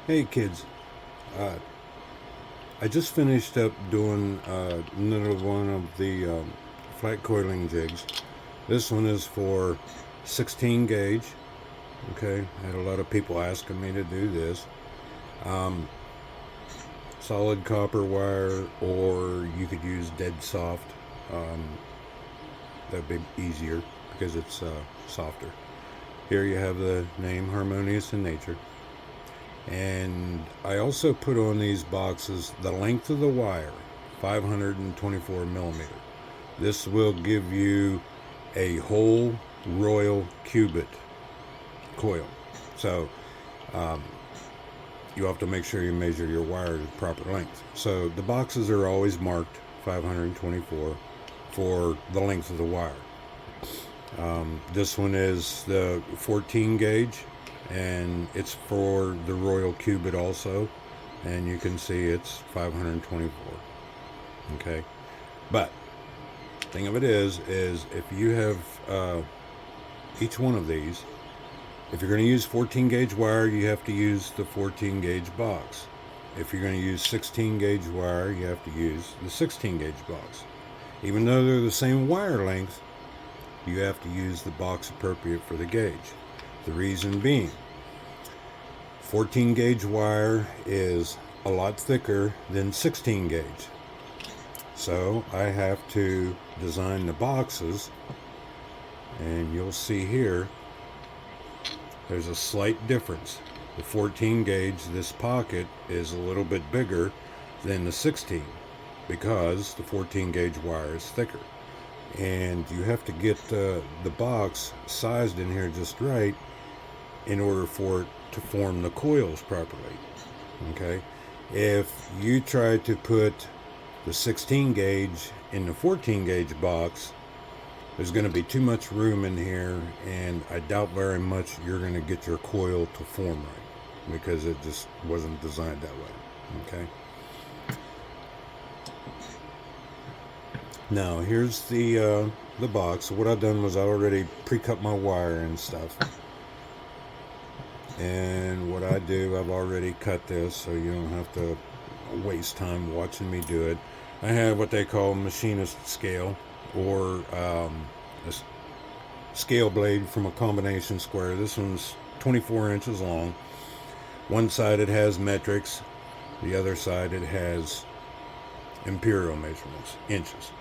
Hey kids, uh, I just finished up doing another one of the flat coiling jigs. This one is for 16 gauge. Okay, I had a lot of people asking me to do this. Um, Solid copper wire, or you could use dead soft. Um, that'd be easier because it's softer. Here you have the name Harmonious in Nature. And I also put on these boxes the length of the wire, 524 millimeter. This will give you a whole Royal Cubit coil. So um, you have to make sure you measure your wire to proper length. So the boxes are always marked 524 for the length of the wire. This one is the 14 gauge, and it's for the Royal Cubit also, and you can see it's 524. Okay, but thing of it is if you have each one of these, if you're going to use 14 gauge wire, you have to use the 14 gauge box. If you're going to use 16 gauge wire, you have to use the 16 gauge box. Even though they're the same wire length, you have to use the box appropriate for the gauge. The reason being, 14 gauge wire is a lot thicker than 16 gauge. So I have to design the boxes, and you'll see here there's a slight difference. The 14 gauge, this pocket is a little bit bigger than the 16 because the 14 gauge wire is thicker. And you have to get the box sized in here just right in order for it to form the coils properly. Okay, if you try to put the 16 gauge in the 14 gauge box, there's going to be too much room in here, and I doubt very much you're going to get your coil to form right because it just wasn't designed that way. Okay, now here's the box. So what I've done was I already pre-cut my wire and stuff. And what I do, I've already cut this so you don't have to waste time watching me do it. I have what they call machinist scale, or a scale blade from a combination square. This one's 24 inches long. One side it has metrics, the other side it has imperial measurements, inches.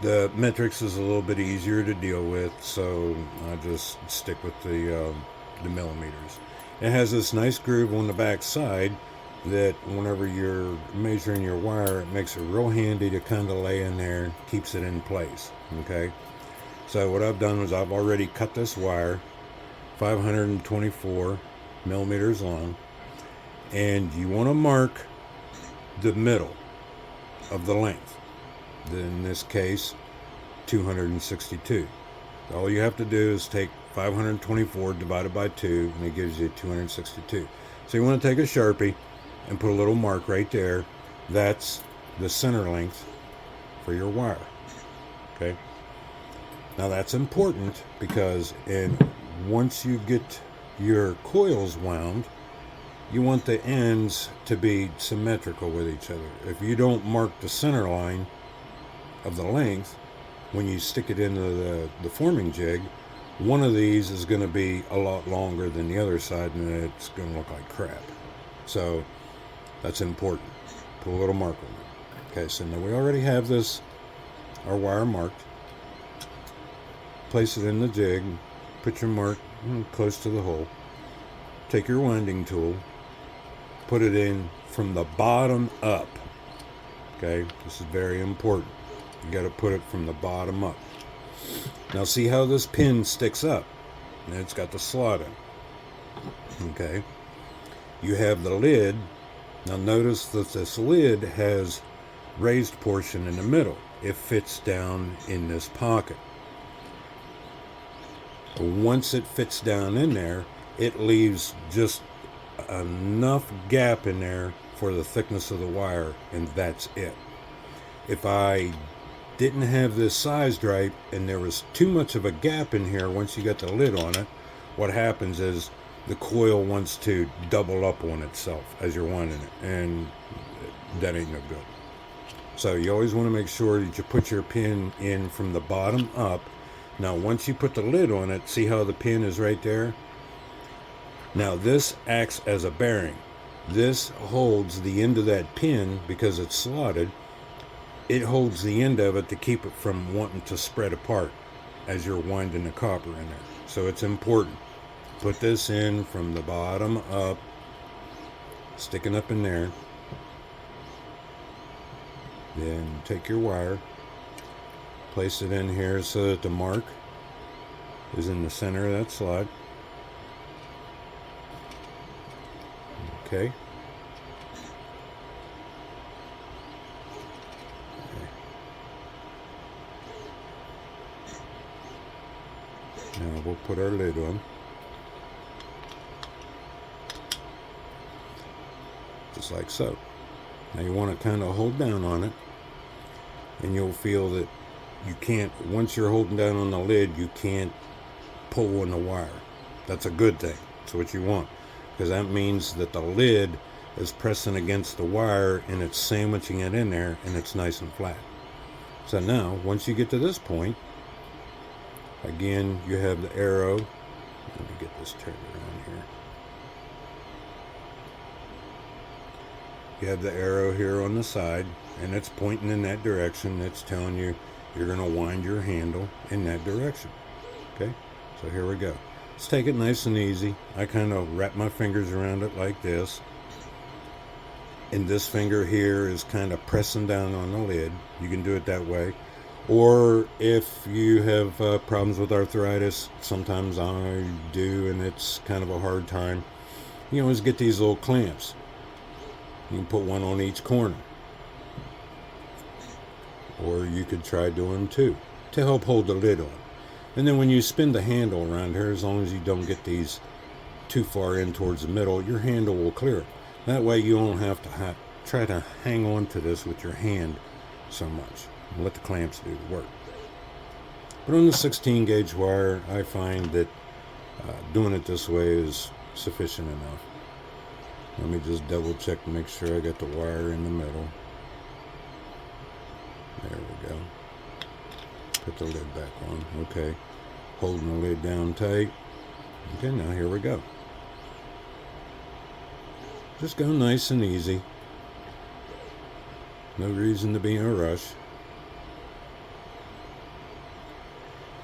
The metrics is a little bit easier to deal with, so I just stick with the millimeters. It has this nice groove on the back side that whenever you're measuring your wire, it makes it real handy to kind of lay in there, keeps it in place. Okay, so what I've done is I've already cut this wire 524 millimeters long, and you want to mark the middle of the length. In this case, 262. All you have to do is take 524 divided by 2, and it gives you 262. So you want to take a Sharpie and put a little mark right there. That's the center length for your wire. Okay. Now that's important because once you get your coils wound, you want the ends to be symmetrical with each other. If you don't mark the center line of the length, when you stick it into the forming jig, one of these is going to be a lot longer than the other side, and it's going to look like crap. So that's important. Put a little mark on it. Okay, so now we already have our wire marked. Place it in the jig, put your mark close to the hole. Take your winding tool, put it in from the bottom up. Okay, this is very important. You got to put it from the bottom up. Now see how this pin sticks up, and it's got the slot in. Okay, you have the lid. Now notice that this lid has raised portion in the middle. It fits down in this pocket. Once it fits down in there, it leaves just enough gap in there for the thickness of the wire, and that's it. If I didn't have this sized right and there was too much of a gap in here once you got the lid on it, what happens is the coil wants to double up on itself as you're winding it, and that ain't no good. So you always want to make sure that you put your pin in from the bottom up. Now once you put the lid on it, see how the pin is right there? Now this acts as a bearing. This holds the end of that pin because it's slotted. It holds the end of it to keep it from wanting to spread apart as you're winding the copper in there. So it's important. Put this in from the bottom up, sticking up in there. Then take your wire, place it in here so that the mark is in the center of that slot. Okay. Now we'll put our lid on. Just like so. Now you want to kind of hold down on it, and you'll feel that you can't, once you're holding down on the lid, you can't pull on the wire. That's a good thing. That's what you want, because that means that the lid is pressing against the wire and it's sandwiching it in there and it's nice and flat. So now, once you get to this point, again, you have the arrow. Let me get this turned around here. You have the arrow here on the side, and it's pointing in that direction. It's telling you you're going to wind your handle in that direction. Okay, so here we go. Let's take it nice and easy. I kind of wrap my fingers around it like this, and this finger here is kind of pressing down on the lid. You can do it that way, or if you have problems with arthritis, sometimes I do, and it's kind of a hard time, you always get these little clamps. You can put one on each corner, or you could try doing two to help hold the lid on. And then when you spin the handle around here, as long as you don't get these too far in towards the middle, your handle will clear it. That way you don't have to try to hang on to this with your hand so much. And let the clamps do the work. But on the 16 gauge wire, I find that doing it this way is sufficient enough. Let me just double check to make sure I got the wire in the middle. There we go. Put the lid back on. Okay. Holding the lid down tight. Okay, now here we go. Just go nice and easy. No reason to be in a rush.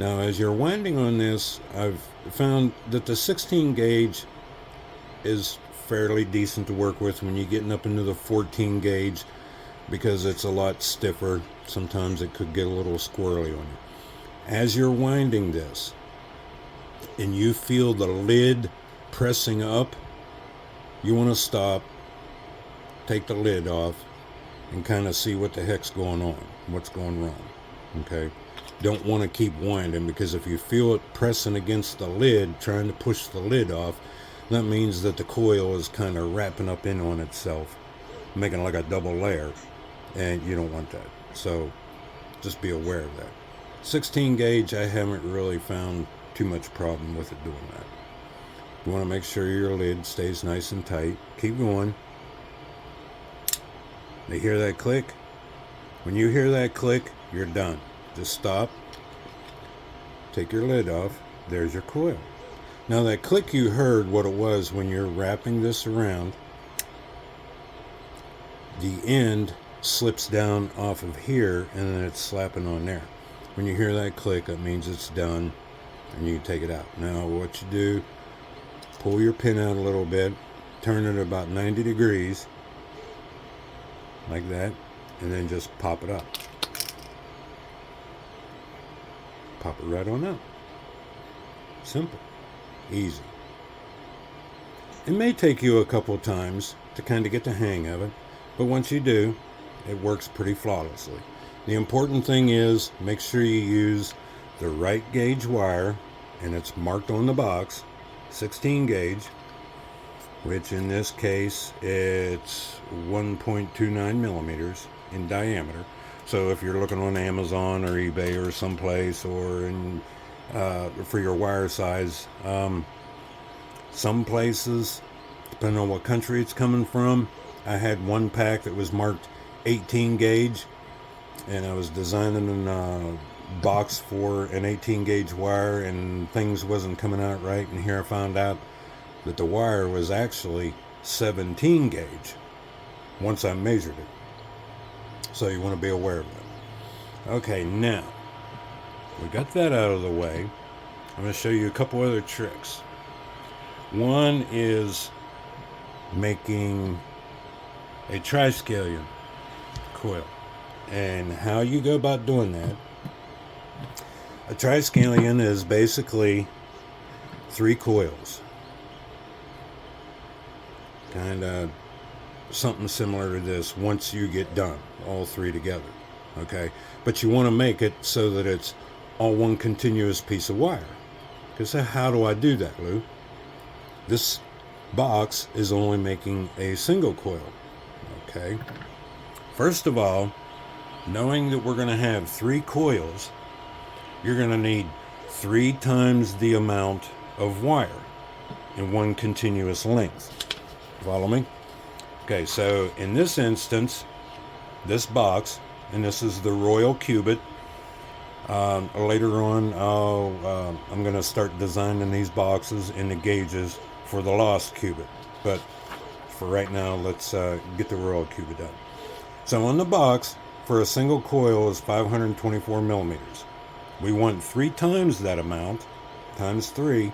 Now, as you're winding on this, I've found that the 16 gauge is fairly decent to work with when you're getting up into the 14 gauge, because it's a lot stiffer. Sometimes it could get a little squirrely on you. As you're winding this and you feel the lid pressing up, you want to stop, take the lid off, and kind of see what the heck's going on, what's going wrong. Okay, don't want to keep winding, because if you feel it pressing against the lid, trying to push the lid off, that means that the coil is kind of wrapping up in on itself, making like a double layer, and you don't want that. So just be aware of that. 16 gauge, I haven't really found too much problem with it doing that. You want to make sure your lid stays nice and tight. Keep going. You hear that click? When you hear that click, you're done. Just stop. Take your lid off. There's your coil. Now that click you heard, what it was when you're wrapping this around, the end slips down off of here and then it's slapping on there. When you hear that click, that means it's done and you can take it out. Now what you do, pull your pin out a little bit, turn it about 90 degrees, like that, and then just pop it up. Pop it right on out. Simple. Easy. It may take you a couple of times to kind of get the hang of it, but once you do, it works pretty flawlessly. The important thing is make sure you use the right gauge wire, and it's marked on the box, 16 gauge, which in this case it's 1.29 millimeters in diameter. So if you're looking on Amazon or eBay or someplace, or in for your wire size, Some places, depending on what country it's coming from, I had one pack that was marked 18 gauge, and I was designing a box for an 18 gauge wire, and things wasn't coming out right, and here I found out that the wire was actually 17 gauge once I measured it. So you want to be aware of that. Okay, now we got that out of the way. I'm going to show you a couple other tricks. One is making a triskelion coil, and how you go about doing that. A triskelion is basically 3 coils, kind of something similar to this once you get done, all 3 together. Okay, but you want to make it so that it's all one continuous piece of wire. Because how do I do that, Lou? This box is only making a single coil. Okay, first of all, knowing that we're going to have 3 coils, you're going to need 3 times the amount of wire in one continuous length. Follow me? Okay, so in this instance, this box, and this is the Royal Cubit. Later on, I'm going to start designing these boxes in the gauges for the Lost Cubit. But for right now, let's get the Royal Cubit done. So on the box, for a single coil is 524 millimeters. We want 3 times that amount, times 3.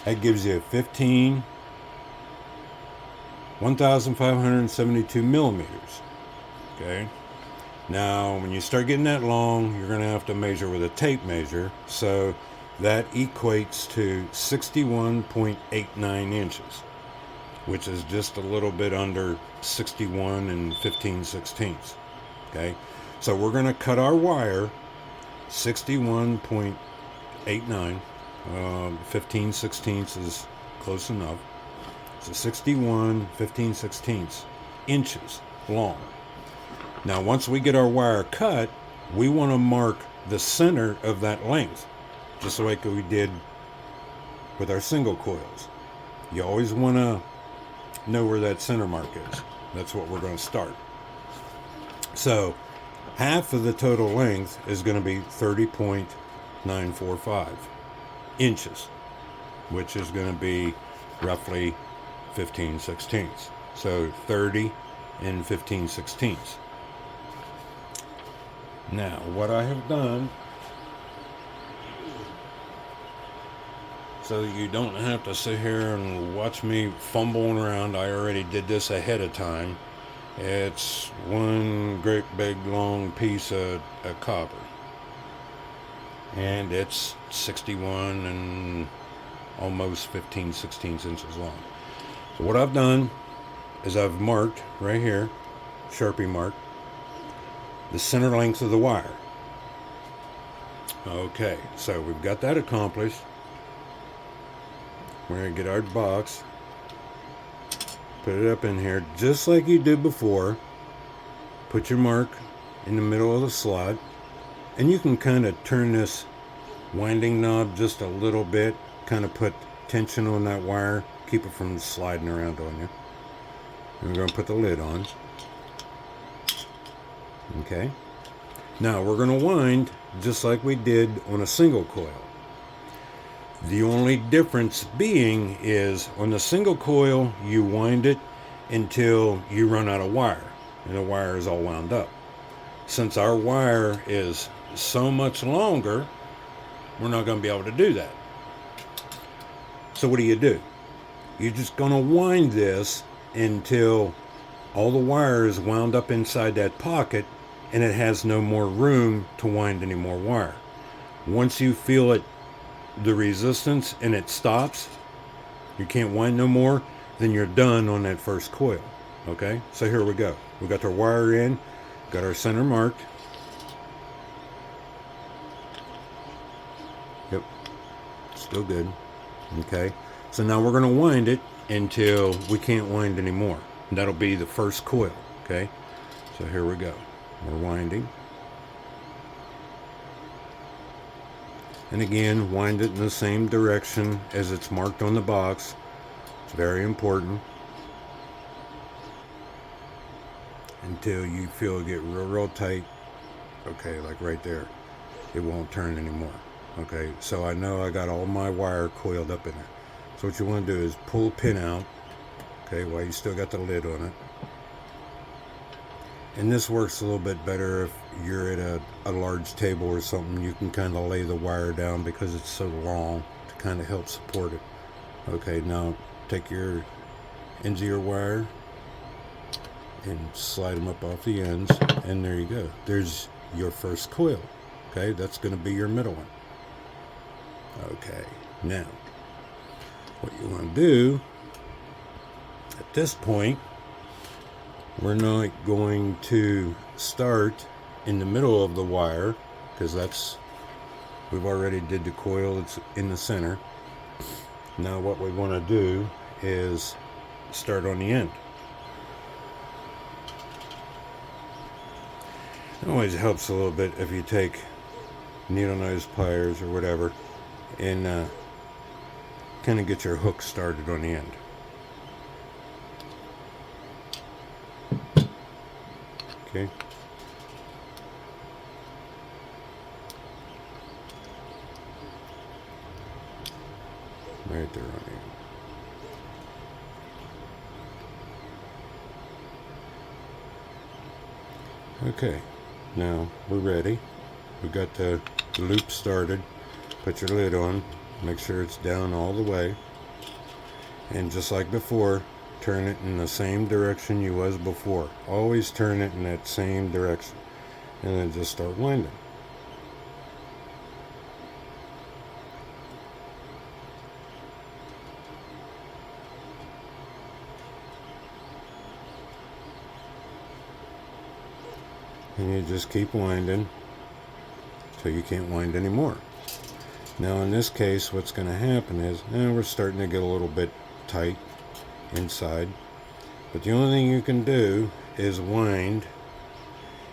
That gives you 1,572 millimeters. Okay. Now, when you start getting that long, you're going to have to measure with a tape measure. So that equates to 61.89 inches, which is just a little bit under 61 and 15/16. Okay. So we're going to cut our wire 61.89. 15/16 is close enough. So 61 15/16 inches long. Now, once we get our wire cut, we want to mark the center of that length, just like we did with our single coils. You always want to know where that center mark is. That's what we're going to start. So half of the total length is going to be 30.945 inches, which is going to be roughly 15/16. So 30 and 15/16. Now, what I have done, so that you don't have to sit here and watch me fumbling around, I already did this ahead of time. It's one great big long piece of copper, and it's 61 and almost 15/16 inches long. So what I've done is I've marked right here, Sharpie mark, the center length of the wire. Okay, so we've got that accomplished. We're going to get our box, put it up in here just like you did before. Put your mark in the middle of the slot, and you can kind of turn this winding knob just a little bit, kind of put tension on that wire, keep it from sliding around on you. And we're going to put the lid on. Okay. Now we're going to wind just like we did on a single coil. The only difference being is on the single coil, you wind it until you run out of wire, and the wire is all wound up. Since our wire is so much longer, we're not going to be able to do that. So what do? You're just going to wind this until all the wire is wound up inside that pocket, and it has no more room to wind any more wire. Once you feel it, the resistance, and it stops, you can't wind no more, then you're done on that first coil. Okay, so here we go. We got our wire in, got our center marked. Yep, still good. Okay, so now we're going to wind it until we can't wind anymore. And that'll be the first coil. Okay, so here we go. We're winding. And again, wind it in the same direction as it's marked on the box. It's very important until you feel it get real tight. Okay, like right there, it won't turn anymore. Okay, so I know I got all my wire coiled up in there. So what you want to do is pull a pin out, okay, while you still got the lid on it. And this works a little bit better if you're at a large table or something. You can kind of lay the wire down because it's so long to kind of help support it. Okay, now take your ends of your wire and slide them up off the ends, and there you go. There's your first coil. Okay, that's going to be your middle one. Okay, now what you want to do at this point, we're not going to start in the middle of the wire because we've already did the coil. It's in the center. Now what we want to do is start on the end. It always helps a little bit if you take needle nose pliers or whatever and kind of get your hook started on the end. Okay. Right there on the end. Okay, now we're ready. We got the loop started. Put your lid on. Make sure it's down all the way. And just like before, turn it in the same direction you was before. Always turn it in that same direction. And then just start winding. And you just keep winding till you can't wind anymore. Now in this case, what's going to happen is, we're starting to get a little bit tight inside. But the only thing you can do is wind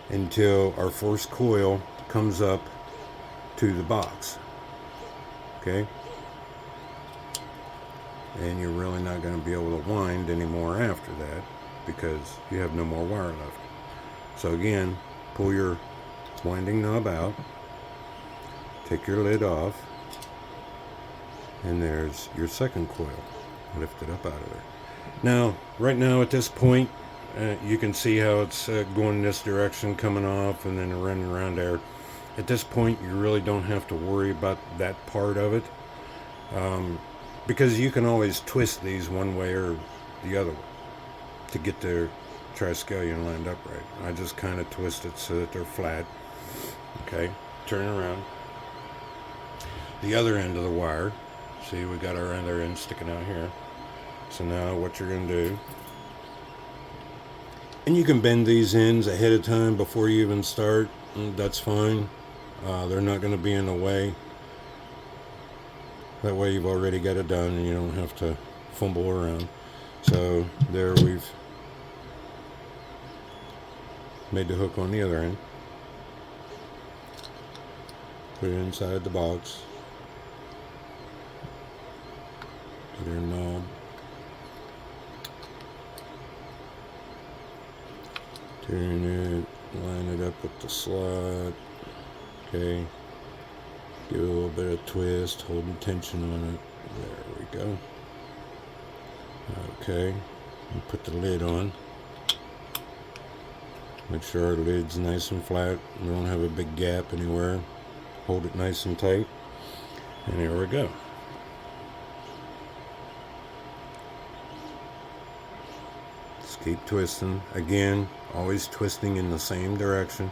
until our first coil comes up to the box. Okay? And you're really not going to be able to wind anymore after that because you have no more wire left. So again, pull your winding knob out, take your lid off, and there's your second coil. Lift it up out of there. Now, right now at this point, you can see how it's going in this direction, coming off, and then running around there. At this point, you really don't have to worry about that part of it, because you can always twist these one way or the other way to get their triskelion lined up right. I just kind of twist it so that they're flat. Okay, turn around. The other end of the wire. See, we got our other end sticking out here. So now what you're going to do, and you can bend these ends ahead of time before you even start. That's fine. They're not going to be in the way. That way you've already got it done and you don't have to fumble around. So there, we've made the hook on the other end. Put it inside the box. Put your knob. Turn it, line it up with the slot. Okay. Give it a little bit of twist, holding tension on it. There we go. Okay. And put the lid on. Make sure our lid's nice and flat. We don't have a big gap anywhere. Hold it nice and tight. And here we go. Just keep twisting. Again, always twisting in the same direction.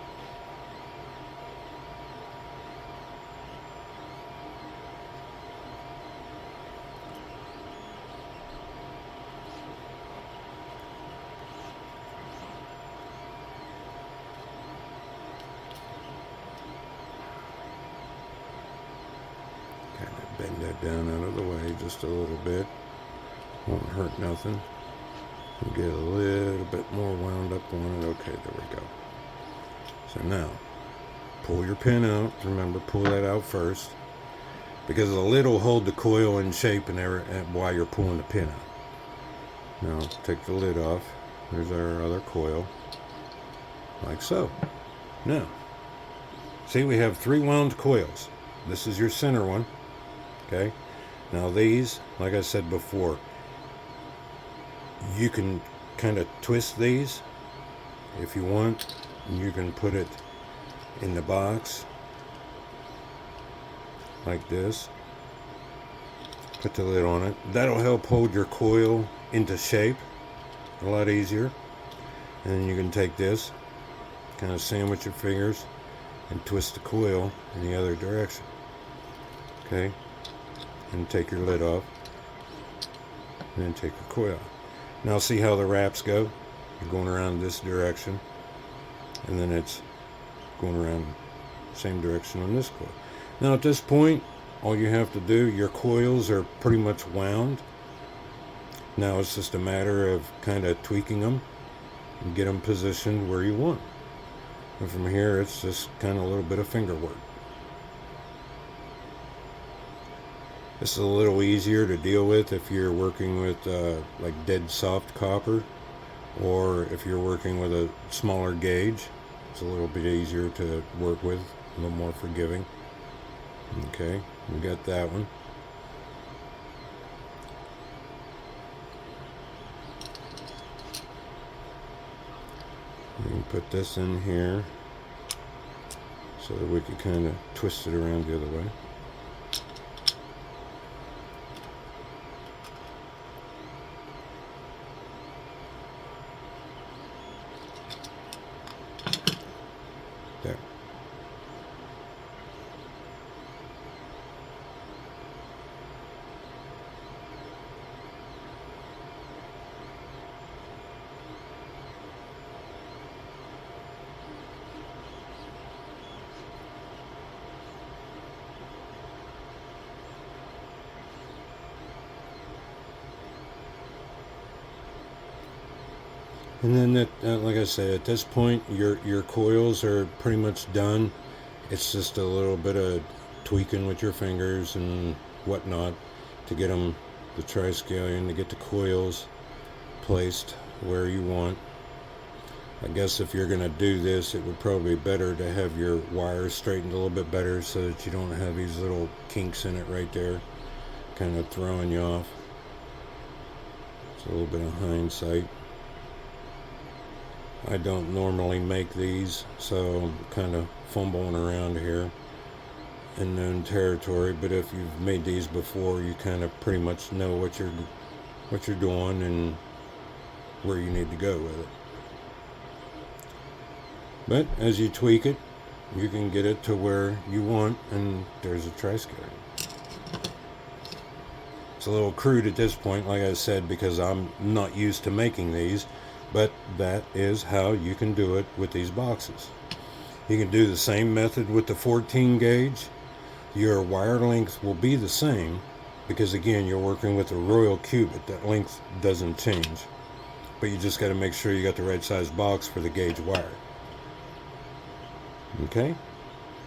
Kind of bend that down out of the way just a little bit. Won't hurt nothing. And get a little bit more wound up on it. Okay, there we go. So now, pull your pin out. Remember, pull that out first, because the lid will hold the coil in shape and while you're pulling the pin out. Now take the lid off. There's our other coil, like so. Now, see, we have 3 wound coils. This is your center one, okay? Now these, like I said before, you can kind of twist these if you want. You can put it in the box like this. Put the lid on it. That'll help hold your coil into shape a lot easier. And then you can take this, kind of sandwich your fingers and twist the coil in the other direction. Okay? And take your lid off. And then take your coil. Now see how the wraps go? You're going around this direction. And then it's going around the same direction on this coil. Now at this point, all you have to do, your coils are pretty much wound. Now it's just a matter of kind of tweaking them and get them positioned where you want. And from here, it's just kind of a little bit of finger work. This is a little easier to deal with if you're working with like dead soft copper, or if you're working with a smaller gauge. It's a little bit easier to work with, a little more forgiving. Okay, we got that one. We can put this in here so that we can kind of twist it around the other way. There. And then that, like I said, at this point, your coils are pretty much done. It's just a little bit of tweaking with your fingers and whatnot to get them, the triskelion, to get the coils placed where you want. I guess if you're going to do this, it would probably be better to have your wires straightened a little bit better so that you don't have these little kinks in it right there, kind of throwing you off. It's a little bit of hindsight. I don't normally make these, so I'm kind of fumbling around here in known territory. But if you've made these before, you kind of pretty much know what you're doing and where you need to go with it. But as you tweak it, you can get it to where you want, and there's a triskelion. It's a little crude at this point, like I said, because I'm not used to making these. But that is how you can do it with these boxes. You can do the same method with the 14 gauge. Your wire length will be the same because, again, you're working with a Royal Cubit. That length doesn't change. But you just got to make sure you got the right size box for the gauge wire. Okay?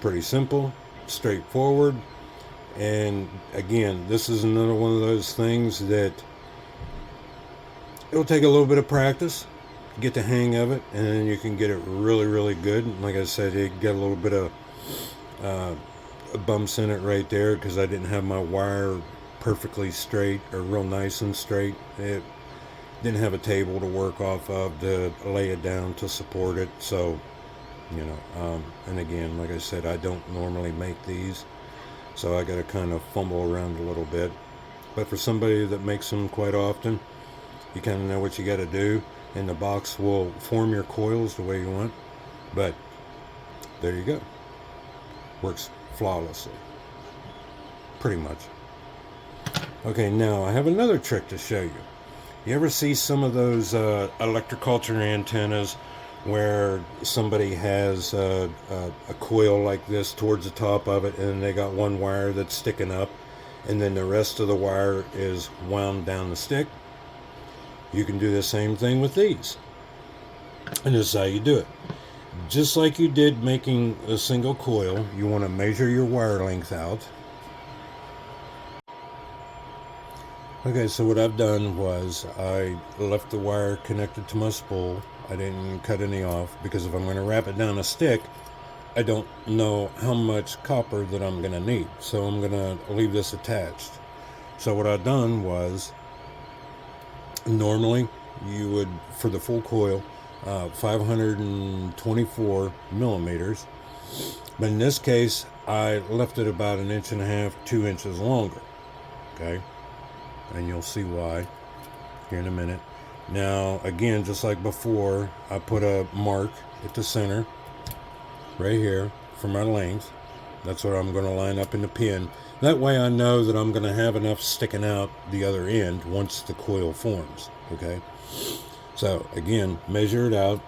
Pretty simple, straightforward. And again, this is another one of those things that it'll take a little bit of practice to get the hang of it, and then you can get it really, really good. And like I said, you get a little bit of bumps in it right there because I didn't have my wire perfectly straight or real nice and straight. It didn't have a table to work off of to lay it down to support it. So, you know, and again, like I said, I don't normally make these, so I got to kind of fumble around a little bit. But for somebody that makes them quite often, you kind of know what you got to do, and the box will form your coils the way you want. But there you go. Works flawlessly. Pretty much. Okay, now I have another trick to show you. You ever see some of those electroculture antennas where somebody has a coil like this towards the top of it, and they got one wire that's sticking up, and then the rest of the wire is wound down the stick? You can do the same thing with these. And this is how you do it. Just like you did making a single coil, you want to measure your wire length out. Okay, so what I've done was I left the wire connected to my spool. I didn't cut any off because if I'm going to wrap it down a stick, I don't know how much copper that I'm going to need. So I'm going to leave this attached. So what I've done was, normally you would, for the full coil, 524 millimeters. But in this case, I left it about 1.5 inches, 2 inches longer. Okay, and you'll see why here in a minute. Now, again, just like before, I put a mark at the center right here for my length. That's what I'm going to line up in the pin. That way I know that I'm going to have enough sticking out the other end once the coil forms. Okay, so again, measure it out,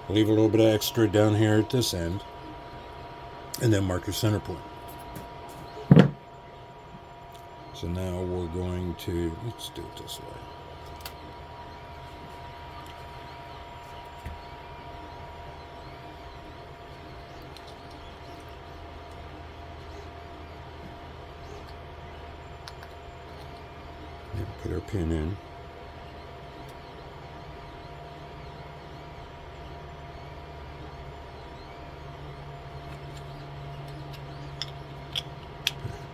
leave a little bit of extra down here at this end, and then mark your center point. So now we're going to, let's do it this way. Put our pin in.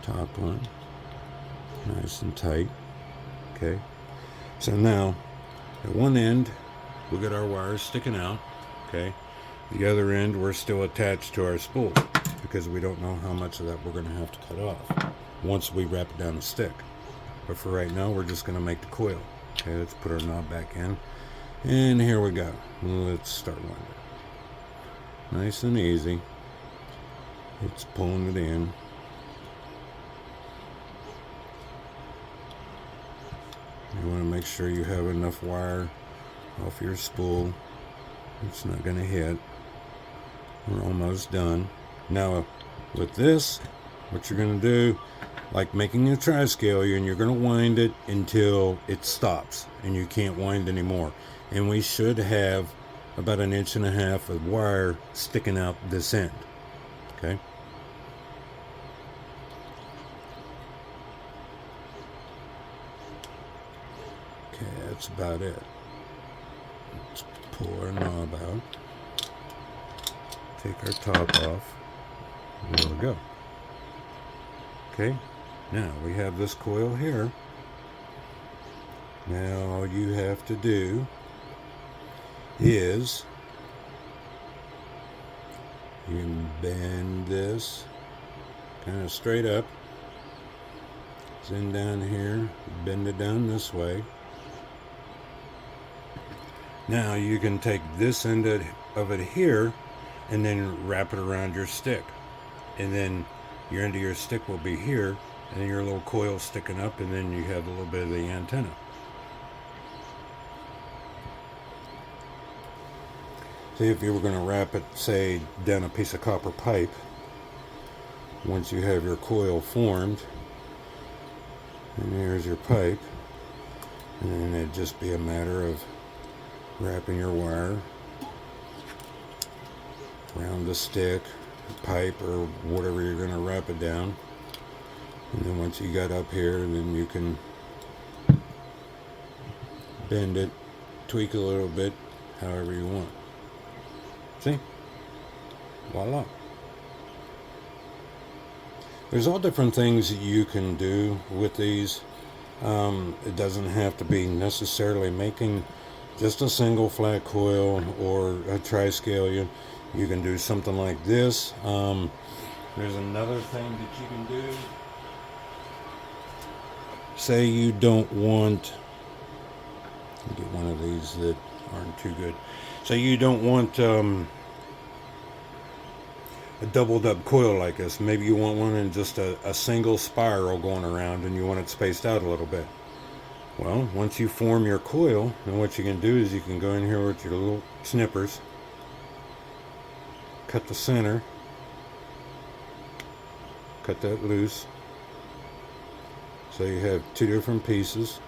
Top one, nice and tight. Okay, so now at one end we got our wires sticking out. Okay, the other end we're still attached to our spool because we don't know how much of that we're going to have to cut off once we wrap it down the stick. But for right now, we're just going to make the coil. Okay, let's put our knob back in, and here we go. Let's start winding. Nice and easy. It's pulling it in. You want to make sure you have enough wire off your spool. It's not going to hit. We're almost done. Now, with this, what you're going to do, like making a triskelion, you're going to wind it until it stops and you can't wind anymore. And we should have about 1.5 inches of wire sticking out this end. Okay. Okay, that's about it. Let's pull our knob out. Take our top off. There we go. Okay, now we have this coil here. Now all you have to do is you can bend this kind of straight up. It's in down here, bend it down this way. Now you can take this end of it here and then wrap it around your stick, and then your end of your stick will be here, and then your little coil sticking up, and then you have a little bit of the antenna. See, if you were going to wrap it, say, down a piece of copper pipe, once you have your coil formed, and here's your pipe, and then it'd just be a matter of wrapping your wire around the stick, pipe, or whatever you're going to wrap it down. And then once you got up here, then you can bend it, tweak a little bit, however you want. See? Voila. There's all different things that you can do with these. It doesn't have to be necessarily making just a single flat coil or a triskelion. You can do something like this. There's another thing that you can do. Say you don't want, get one of these that aren't too good. Say you don't want a doubled up coil like this. Maybe you want one in just a single spiral going around and you want it spaced out a little bit. Well, once you form your coil, then what you can do is you can go in here with your little snippers, cut the center, cut that loose, so you have two different pieces.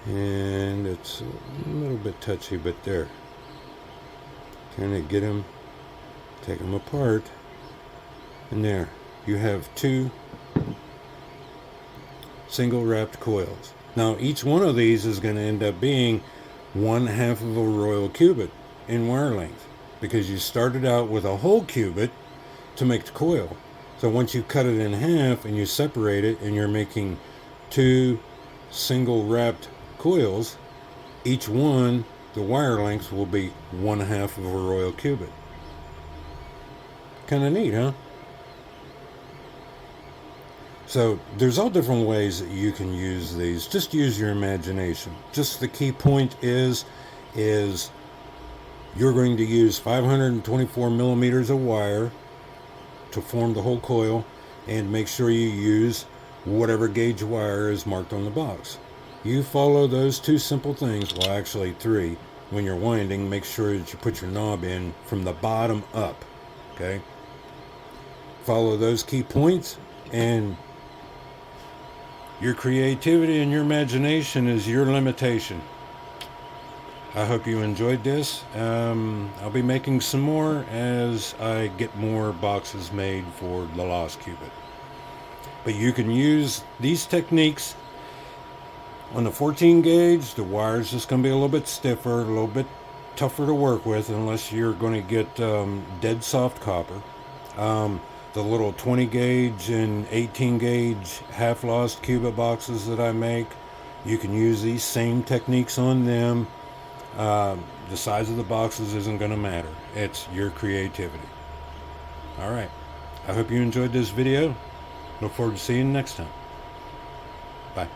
And it's a little bit touchy, but there. Kind of get them, take them apart, and there you have 2 single wrapped coils. Now each one of these is going to end up being 1/2 of a Royal Cubit in wire length, because you started out with a whole cubit to make the coil. So once you cut it in half and you separate it and you're making 2 single wrapped coils, each one, the wire length will be 1/2 of a Royal Cubit. Kind of neat, huh? So there's all different ways that you can use these. Just use your imagination. Just the key point is you're going to use 524 millimeters of wire to form the whole coil, and make sure you use whatever gauge wire is marked on the box. You follow those 2 simple things, well actually 3. When you're winding, make sure that you put your knob in from the bottom up. Okay? Follow those key points, and your creativity and your imagination is your limitation. I hope you enjoyed this. I'll be making some more as I get more boxes made for the Lost Cubit. But you can use these techniques on the 14 gauge. The wire's just going to be a little bit stiffer, a little bit tougher to work with, unless you're going to get dead soft copper. The little 20 gauge and 18 gauge half Lost Cubit boxes that I make, you can use these same techniques on them. The size of the boxes isn't going to matter. It's your creativity. Alright, I hope you enjoyed this video. Look forward to seeing you next time. Bye.